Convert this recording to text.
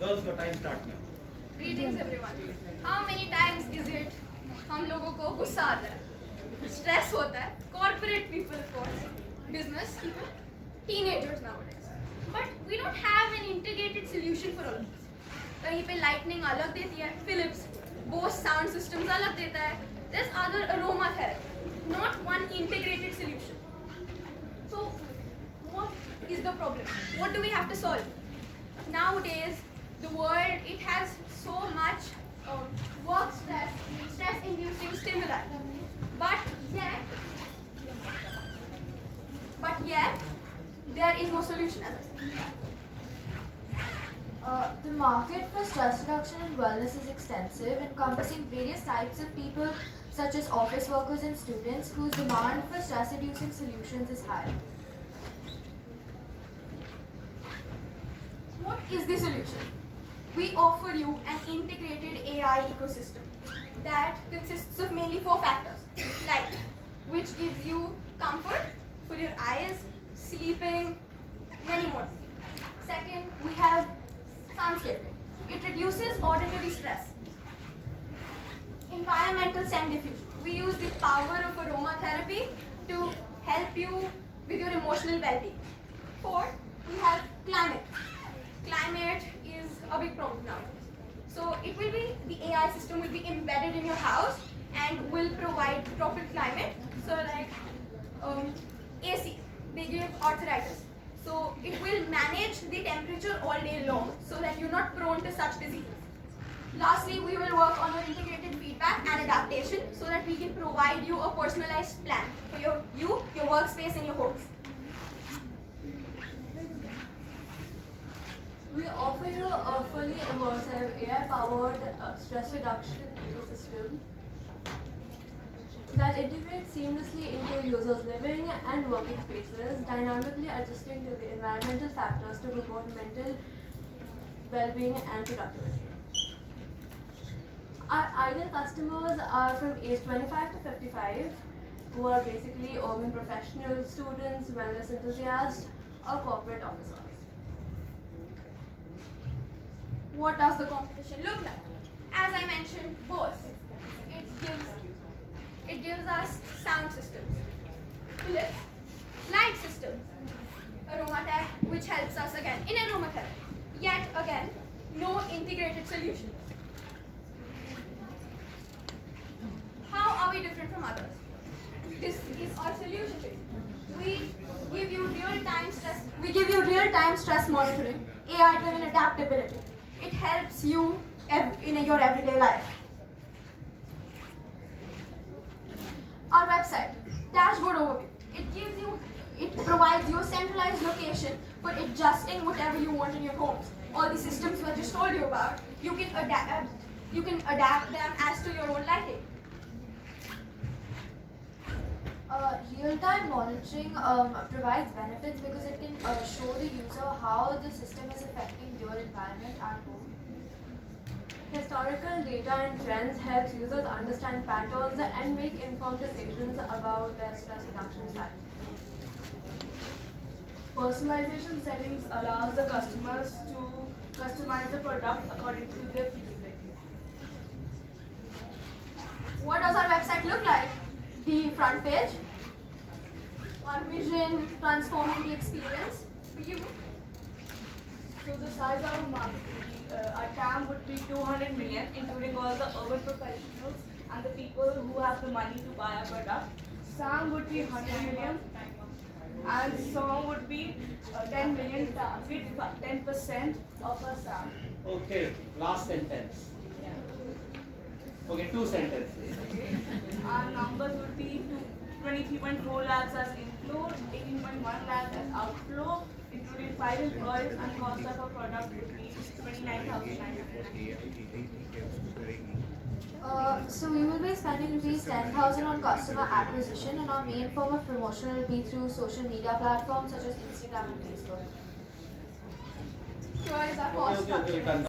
Girls का time start किया. Greetings everyone. How many times is it हम लोगों को गुस्सा आता है, स्ट्रेस होता है, corporate people of course, business people, teenagers nowadays. But we don't have an integrated solution for all of this. कहीं पे lightning अलग देती है, Philips, Bose sound systems अलग देता है. There's other aromatherapy, not one integrated solution. So what is the problem? What do we have to solve? Nowadays, the world, it has so much work stress, stress-inducing stimuli. But yet, there is no solution as I said. The market for stress reduction and wellness is extensive, encompassing various types of people such as office workers and students whose demand for stress-reducing solutions is high. What is the solution? We offer you an integrated AI ecosystem that consists of mainly 4 factors. Light, which gives you comfort for your eyes, sleeping, many more. Second, we have soundscaping. It reduces ordinary stress. Environmental scent diffusion. We use the power of aromatherapy to help you with your emotional well-being. Fourth, we have climate. Climate is a big problem now. So it will be, the AI system will be embedded in your house and will provide proper climate. So like AC, they give arthritis. So it will manage the temperature all day long so that you're not prone to such diseases. Lastly, we will work on your integrated feedback and adaptation so that we can provide you a personalized plan for your workspace and your homes. We offer you a fully immersive AI-powered stress reduction ecosystem that integrates seamlessly into users' living and working spaces, dynamically adjusting to the environmental factors to promote mental well-being and productivity. Our ideal customers are from age 25 to 55, who are basically urban professionals, students, wellness enthusiasts, or corporate officers. What does the competition look like? As I mentioned, Bose. It gives us sound systems. Philips, light systems. Aromatech, which helps us again in aromatherapy. Yet again, no integrated solution. How are we different from others? This is our solution. We give you real-time stress monitoring, AI-driven adaptability. It helps you in your everyday life. Our website, dashboard overview. It provides you a centralized location for adjusting whatever you want in your homes. All the systems I just told you about, you can adapt them as to your own liking. Real-time monitoring provides benefits because it can show the user how the system is affecting your environment at home. Historical data and trends helps users understand patterns and make informed decisions about their stress reduction strategies. Personalization settings allows the customers to customize the product according to their feasibility. What does our website look like? The front page, our vision transforming the experience for you. So the size of our market, our TAM would be 200 million, including all the urban professionals and the people who have the money to buy our product. SAM would be 100 million, and SOM would be 10 million, target 10% of our SAM. Okay, last sentence. Okay, 2 sentences. Our numbers would be 23.4 lakhs as inflow, 18.1 lakhs as outflow, including 5 employees, and cost of our product would be 29,900. So we will be spending rupees 10,000 on customer acquisition, and our main form of promotion will be through social media platforms such as Instagram and Facebook. Here is our cost structure. Done.